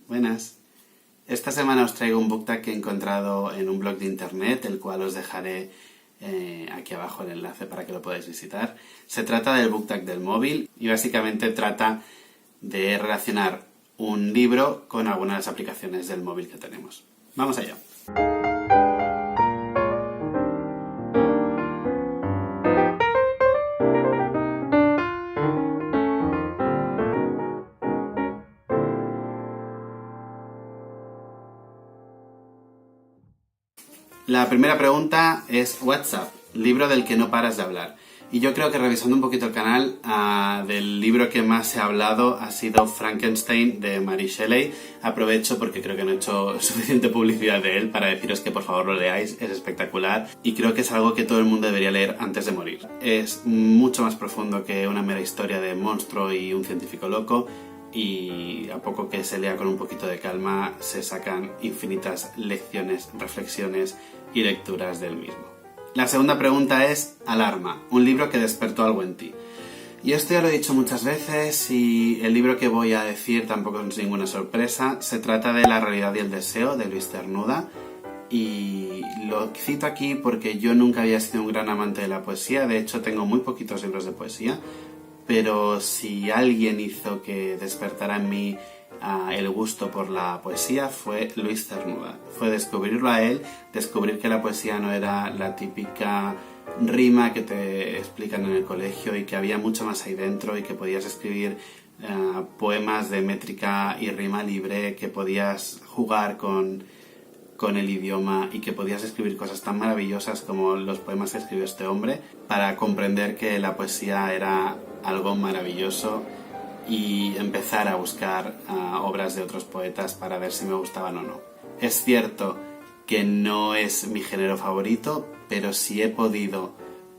Buenas. Esta semana os traigo un book tag que he encontrado en un blog de internet, el cual os dejaré aquí abajo el enlace para que lo podáis visitar. Se trata del book tag del móvil y básicamente trata de relacionar un libro con algunas de las aplicaciones del móvil que tenemos. Vamos allá. La primera pregunta es WhatsApp, libro del que no paras de hablar. Y yo creo que revisando un poquito el canal, del libro que más se ha hablado ha sido Frankenstein de Mary Shelley. Aprovecho porque creo que no he hecho suficiente publicidad de él para deciros que por favor lo leáis, es espectacular y creo que es algo que todo el mundo debería leer antes de morir. Es mucho más profundo que una mera historia de monstruo y un científico loco, y a poco que se lea con un poquito de calma se sacan infinitas lecciones, reflexiones y lecturas del mismo. La segunda pregunta es Alarma, un libro que despertó algo en ti. Y esto ya lo he dicho muchas veces y el libro que voy a decir tampoco es ninguna sorpresa. Se trata de La realidad y el deseo, de Luis Cernuda, y lo cito aquí porque yo nunca había sido un gran amante de la poesía. De hecho tengo muy poquitos libros de poesía, pero si alguien hizo que despertara en mí el gusto por la poesía fue Luis Cernuda. Fue descubrirlo a él, descubrir que la poesía no era la típica rima que te explican en el colegio y que había mucho más ahí dentro y que podías escribir poemas de métrica y rima libre, que podías jugar con el idioma y que podías escribir cosas tan maravillosas como los poemas que escribió este hombre, para comprender que la poesía era algo maravilloso y empezar a buscar obras de otros poetas para ver si me gustaban o no. Es cierto que no es mi género favorito, pero si he podido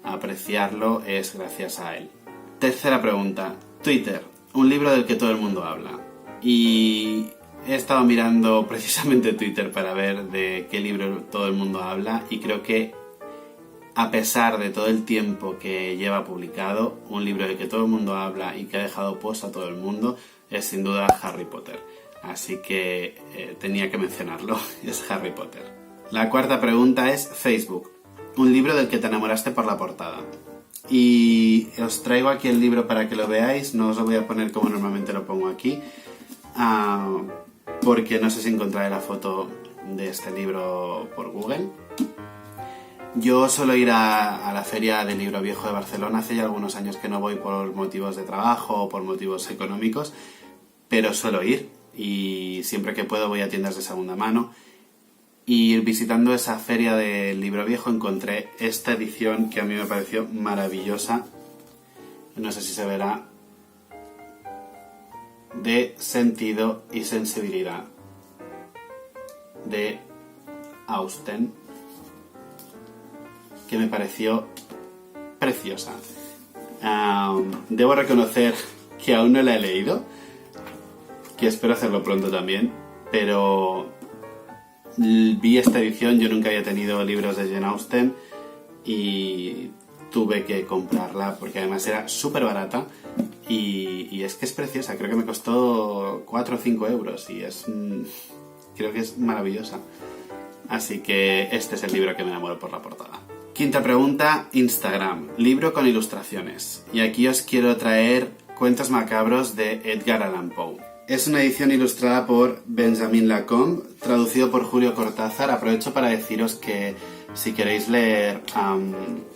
apreciarlo es gracias a él. Tercera pregunta. Twitter, un libro del que todo el mundo habla. Y he estado mirando precisamente Twitter para ver de qué libro todo el mundo habla y creo que a pesar de todo el tiempo que lleva publicado, un libro del que todo el mundo habla y que ha dejado post a todo el mundo es sin duda Harry Potter. Así que tenía que mencionarlo, es Harry Potter. La cuarta pregunta es Facebook, un libro del que te enamoraste por la portada. Y os traigo aquí el libro para que lo veáis, no os lo voy a poner como normalmente lo pongo aquí, porque no sé si encontraré la foto de este libro por Google. Yo suelo ir a la Feria del Libro Viejo de Barcelona. Hace ya algunos años que no voy por motivos de trabajo o por motivos económicos, pero suelo ir y siempre que puedo voy a tiendas de segunda mano. Y visitando esa Feria del Libro Viejo encontré esta edición que a mí me pareció maravillosa. No sé si se verá. De Sentido y Sensibilidad, de Austen, que me pareció preciosa. Debo reconocer que aún no la he leído, que espero hacerlo pronto también, pero vi esta edición. Yo nunca había tenido libros de Jane Austen y tuve que comprarla porque además era súper barata y es que es preciosa. Creo que me costó 4 o 5 euros y creo que es maravillosa. Así que este es el libro que me enamoró por la portada. Quinta pregunta, Instagram, libro con ilustraciones. Y aquí os quiero traer Cuentos macabros de Edgar Allan Poe. Es una edición ilustrada por Benjamin Lacombe, traducido por Julio Cortázar. Aprovecho para deciros que si queréis leer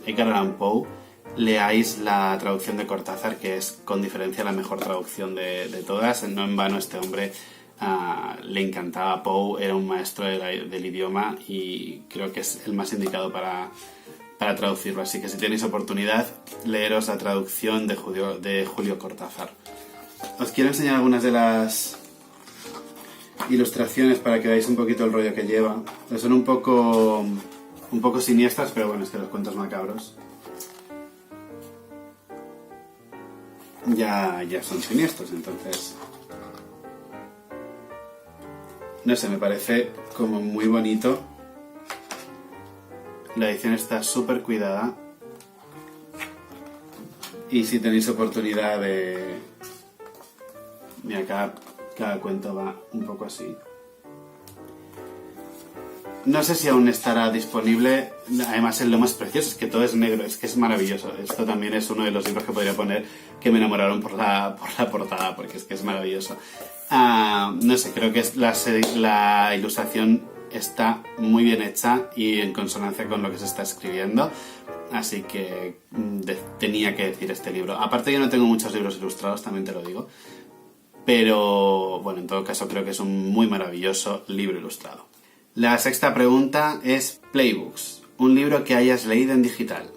Edgar Allan Poe, leáis la traducción de Cortázar, que es con diferencia la mejor traducción de todas. No en vano este hombre le encantaba Poe, era un maestro del idioma y creo que es el más indicado para traducirlo. Así que si tenéis oportunidad, leeros la traducción de Julio Cortázar. Os quiero enseñar algunas de las ilustraciones para que veáis un poquito el rollo que lleva. Son un poco siniestras, pero bueno, es que los cuentos macabros ya son siniestros, entonces no sé, me parece como muy bonito. La edición está súper cuidada y si tenéis oportunidad de... Mira, Cada cuento va un poco así. No sé si aún estará disponible. Además, lo más precioso es que todo es negro, es que es maravilloso. Esto también es uno de los libros que podría poner que me enamoraron por la portada, porque es que es maravilloso. No sé, creo que la ilustración está muy bien hecha y en consonancia con lo que se está escribiendo. Así que tenía que decir este libro. Aparte, yo no tengo muchos libros ilustrados, también te lo digo. Pero, bueno, en todo caso creo que es un muy maravilloso libro ilustrado. La sexta pregunta es Playbooks, un libro que hayas leído en digital.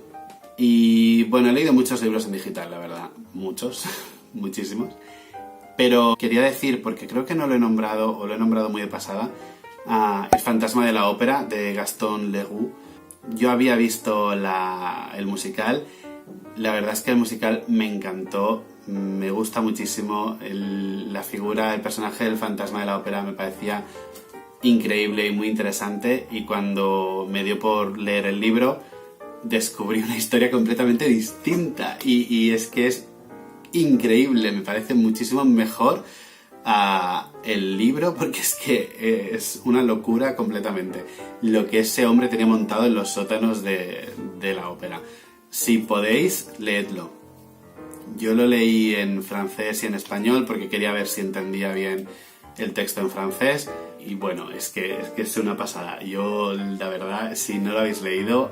Y bueno, he leído muchos libros en digital, la verdad, muchos, muchísimos. Pero quería decir, porque creo que no lo he nombrado, o lo he nombrado muy de pasada, El fantasma de la ópera, de Gaston Leroux. Yo había visto el musical, la verdad es que el musical me encantó, me gusta muchísimo, la figura, el personaje del fantasma de la ópera me parecía increíble y muy interesante, y cuando me dio por leer el libro descubrí una historia completamente distinta y es que es increíble, me parece muchísimo mejor el libro, porque es que es una locura completamente lo que ese hombre tenía montado en los sótanos de la ópera. Si podéis, leedlo. Yo lo leí en francés y en español porque quería ver si entendía bien el texto en francés. Y bueno, es que es una pasada. Yo, la verdad, si no lo habéis leído,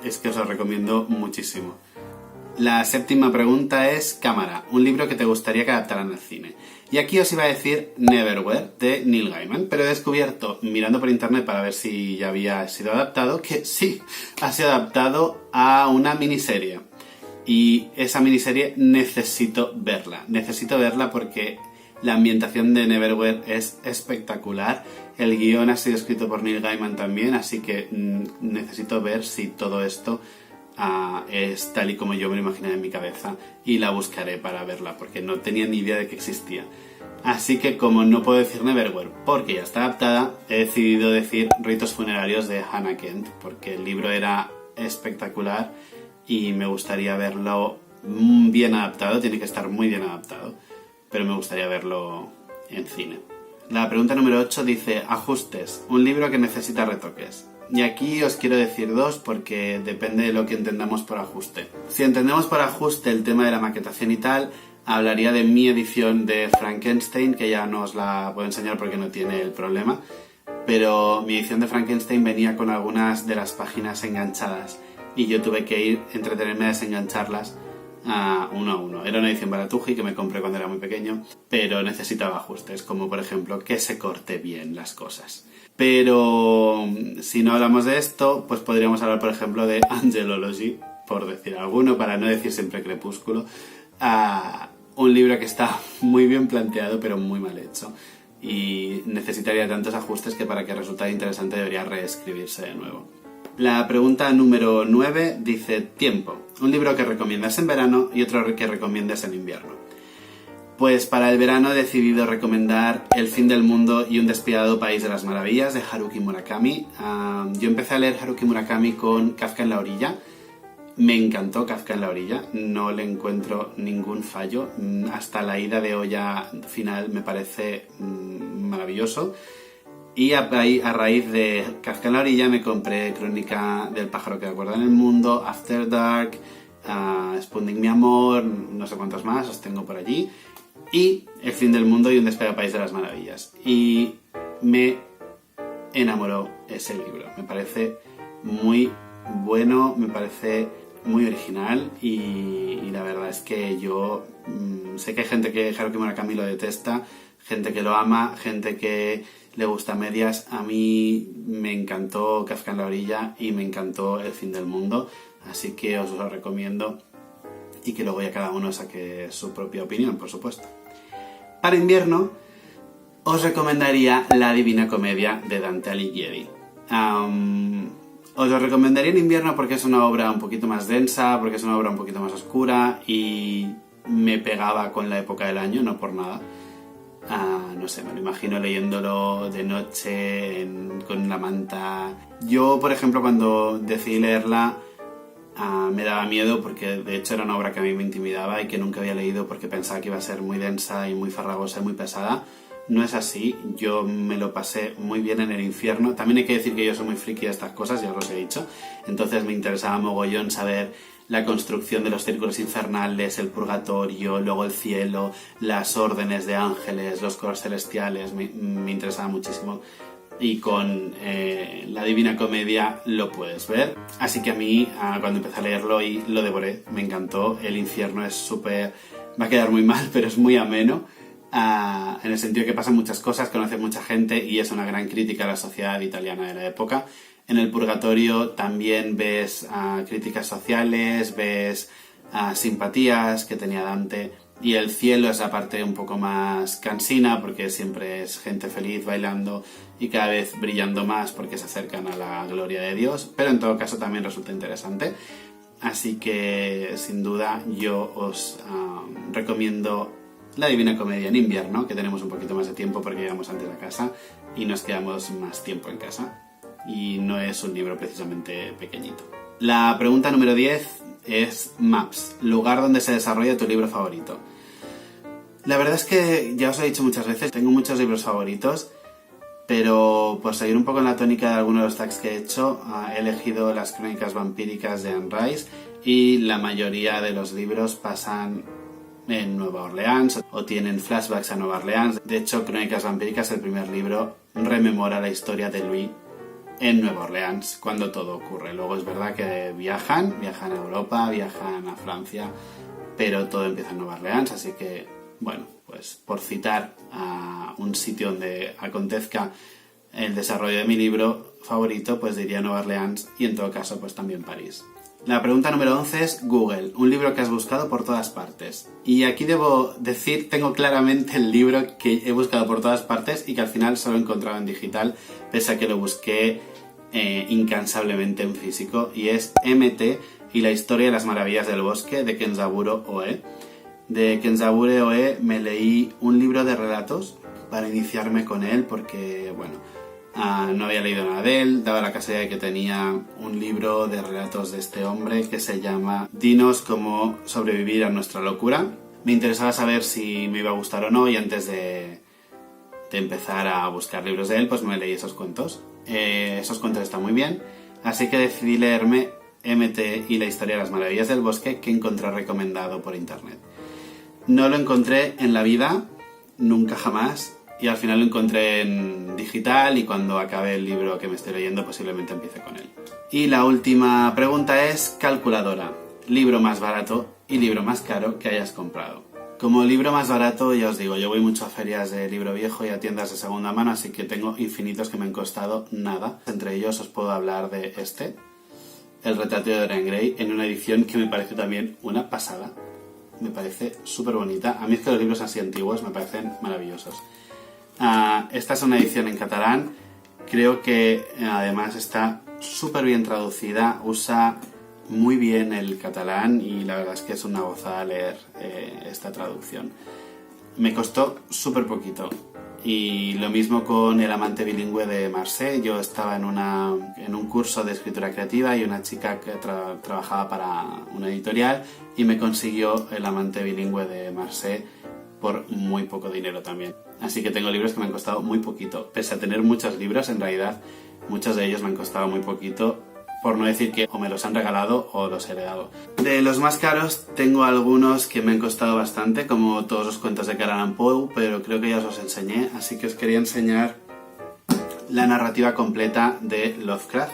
es que os lo recomiendo muchísimo. La séptima pregunta es Cámara, un libro que te gustaría que adaptaran al cine. Y aquí os iba a decir Neverwhere, de Neil Gaiman, pero he descubierto, mirando por internet para ver si ya había sido adaptado, que sí, ha sido adaptado a una miniserie. Y esa miniserie necesito verla porque la ambientación de Neverwhere es espectacular. El guión ha sido escrito por Neil Gaiman también, así que necesito ver si todo esto es tal y como yo me lo imaginé en mi cabeza, y la buscaré para verla porque no tenía ni idea de que existía. Así que, como no puedo decir Neverwhere porque ya está adaptada, he decidido decir Ritos funerarios de Hannah Kent, porque el libro era espectacular y me gustaría verlo bien adaptado. Tiene que estar muy bien adaptado, pero me gustaría verlo en cine. La pregunta número 8 dice Ajustes, un libro que necesita retoques. Y aquí os quiero decir dos, porque depende de lo que entendamos por ajuste. Si entendemos por ajuste el tema de la maquetación y tal, hablaría de mi edición de Frankenstein, que ya no os la puedo enseñar porque no tiene el problema, pero mi edición de Frankenstein venía con algunas de las páginas enganchadas y yo tuve que entretenerme a desengancharlas uno a uno. Era una edición baratuji que me compré cuando era muy pequeño, pero necesitaba ajustes, como por ejemplo que se corte bien las cosas. Pero si no hablamos de esto, pues podríamos hablar, por ejemplo, de Angelology, por decir alguno, para no decir siempre Crepúsculo. Un libro que está muy bien planteado, pero muy mal hecho. Y necesitaría tantos ajustes que para que resultara interesante debería reescribirse de nuevo. La pregunta número 9 dice Tiempo, un libro que recomiendas en verano y otro que recomiendas en invierno. Pues para el verano he decidido recomendar El fin del mundo y un despiadado país de las maravillas de Haruki Murakami. Yo empecé a leer Haruki Murakami con Kafka en la orilla. Me encantó Kafka en la orilla, no le encuentro ningún fallo. Hasta la ida de olla final me parece maravilloso. Y a raíz de Kafka en la orilla me compré Crónica del pájaro que acuerda en el mundo, After Dark, Sputnik mi amor, no sé cuántos más os tengo por allí, y El fin del mundo y un despiadado país de las maravillas. Y me enamoró ese libro, me parece muy bueno, me parece muy original y la verdad es que yo sé que hay gente que Haruki Murakami lo detesta, gente que lo ama, gente que le gusta a medias. A mí me encantó Kafka en la orilla y me encantó El fin del mundo, así que os lo recomiendo y que luego ya cada uno saque su propia opinión, por supuesto. Para invierno os recomendaría La Divina Comedia de Dante Alighieri. Os lo recomendaría en invierno porque es una obra un poquito más densa, porque es una obra un poquito más oscura y me pegaba con la época del año, no por nada. No sé, me lo imagino leyéndolo de noche, con la manta. Yo, por ejemplo, cuando decidí leerla, me daba miedo porque de hecho era una obra que a mí me intimidaba y que nunca había leído porque pensaba que iba a ser muy densa y muy farragosa y muy pesada. No es así, yo me lo pasé muy bien en el infierno. También hay que decir que yo soy muy friki de estas cosas, ya os he dicho. Entonces me interesaba mogollón saber la construcción de los círculos infernales, el purgatorio, luego el cielo, las órdenes de ángeles, los coros celestiales, me interesaba muchísimo. Y con la Divina Comedia lo puedes ver. Así que a mí, cuando empecé a leerlo y lo devoré, me encantó. El infierno es súper... va a quedar muy mal, pero es muy ameno. En el sentido que pasan muchas cosas, conoces mucha gente y es una gran crítica a la sociedad italiana de la época. En el purgatorio también ves críticas sociales, ves simpatías que tenía Dante, y el cielo es la parte un poco más cansina porque siempre es gente feliz bailando y cada vez brillando más porque se acercan a la gloria de Dios, pero en todo caso también resulta interesante. Así que sin duda yo os recomiendo La Divina Comedia en invierno, que tenemos un poquito más de tiempo porque llegamos antes a casa y nos quedamos más tiempo en casa. Y no es un libro precisamente pequeñito. La pregunta número 10 es Maps, lugar donde se desarrolla tu libro favorito. La verdad es que ya os he dicho muchas veces, tengo muchos libros favoritos, pero por seguir un poco en la tónica de algunos de los tags que he hecho, he elegido Las Crónicas Vampíricas de Anne Rice y la mayoría de los libros pasan en Nueva Orleans o tienen flashbacks a Nueva Orleans. De hecho, Crónicas Vampíricas, el primer libro, rememora la historia de Louis en Nueva Orleans cuando todo ocurre. Luego es verdad que viajan a Europa, viajan a Francia, pero todo empieza en Nueva Orleans, así que, bueno, pues por citar a un sitio donde acontezca el desarrollo de mi libro favorito, pues diría Nueva Orleans y en todo caso pues también París. La pregunta número 11 es Google, un libro que has buscado por todas partes. Y aquí debo decir, tengo claramente el libro que he buscado por todas partes y que al final solo he encontrado en digital, pese a que lo busqué incansablemente en físico, y es MT y la historia de las maravillas del bosque de Kenzaburo Oe. De Kenzaburo Oe me leí un libro de relatos para iniciarme con él porque, bueno, no había leído nada de él, daba la casualidad de que tenía un libro de relatos de este hombre que se llama Dinos cómo sobrevivir a nuestra locura. Me interesaba saber si me iba a gustar o no y antes de empezar a buscar libros de él, pues me leí esos cuentos. Esos cuentos están muy bien, así que decidí leerme MT y la historia de las maravillas del bosque, que encontré recomendado por internet. No lo encontré en la vida, nunca jamás, y al final lo encontré en digital y cuando acabe el libro que me estoy leyendo posiblemente empiece con él. Y la última pregunta es calculadora, libro más barato y libro más caro que hayas comprado. Como libro más barato, ya os digo, yo voy mucho a ferias de libro viejo y a tiendas de segunda mano, así que tengo infinitos que me han costado nada. Entre ellos os puedo hablar de este, El retrato de Dorian Gray, en una edición que me parece también una pasada. Me parece súper bonita. A mí es que los libros así antiguos me parecen maravillosos. Esta es una edición en catalán. Creo que además está súper bien traducida. Usa muy bien el catalán y la verdad es que es una gozada leer esta traducción. Me costó súper poquito. Y lo mismo con El amante bilingüe de Marseille. Yo estaba en un curso de escritura creativa y una chica que trabajaba para una editorial y me consiguió El amante bilingüe de Marseille por muy poco dinero también. Así que tengo libros que me han costado muy poquito. Pese a tener muchos libros, en realidad muchos de ellos me han costado muy poquito, por no decir que o me los han regalado o los he heredado. De los más caros tengo algunos que me han costado bastante, como todos los cuentos de Edgar Allan Poe, pero creo que ya os los enseñé, así que os quería enseñar la narrativa completa de Lovecraft,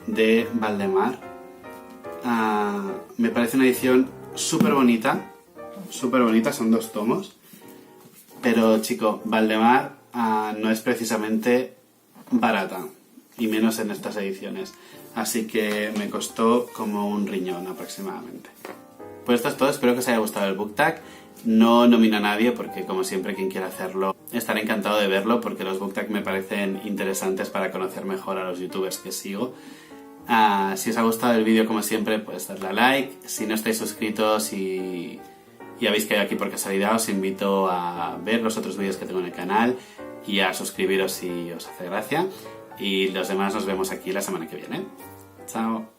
de Valdemar. Me parece una edición súper bonita, son 2 tomos, pero chico, Valdemar no es precisamente barata, y menos en estas ediciones, así que me costó como un riñón aproximadamente. Pues esto es todo, espero que os haya gustado el book tag. No nomino a nadie porque, como siempre, quien quiera hacerlo estaré encantado de verlo, porque los book tag me parecen interesantes para conocer mejor a los youtubers que sigo. Si os ha gustado el vídeo, como siempre, pues dadle a like. Si no estáis suscritos y habéis caído aquí por casualidad, os invito a ver los otros vídeos que tengo en el canal y a suscribiros si os hace gracia. Y los demás nos vemos aquí la semana que viene. Chao.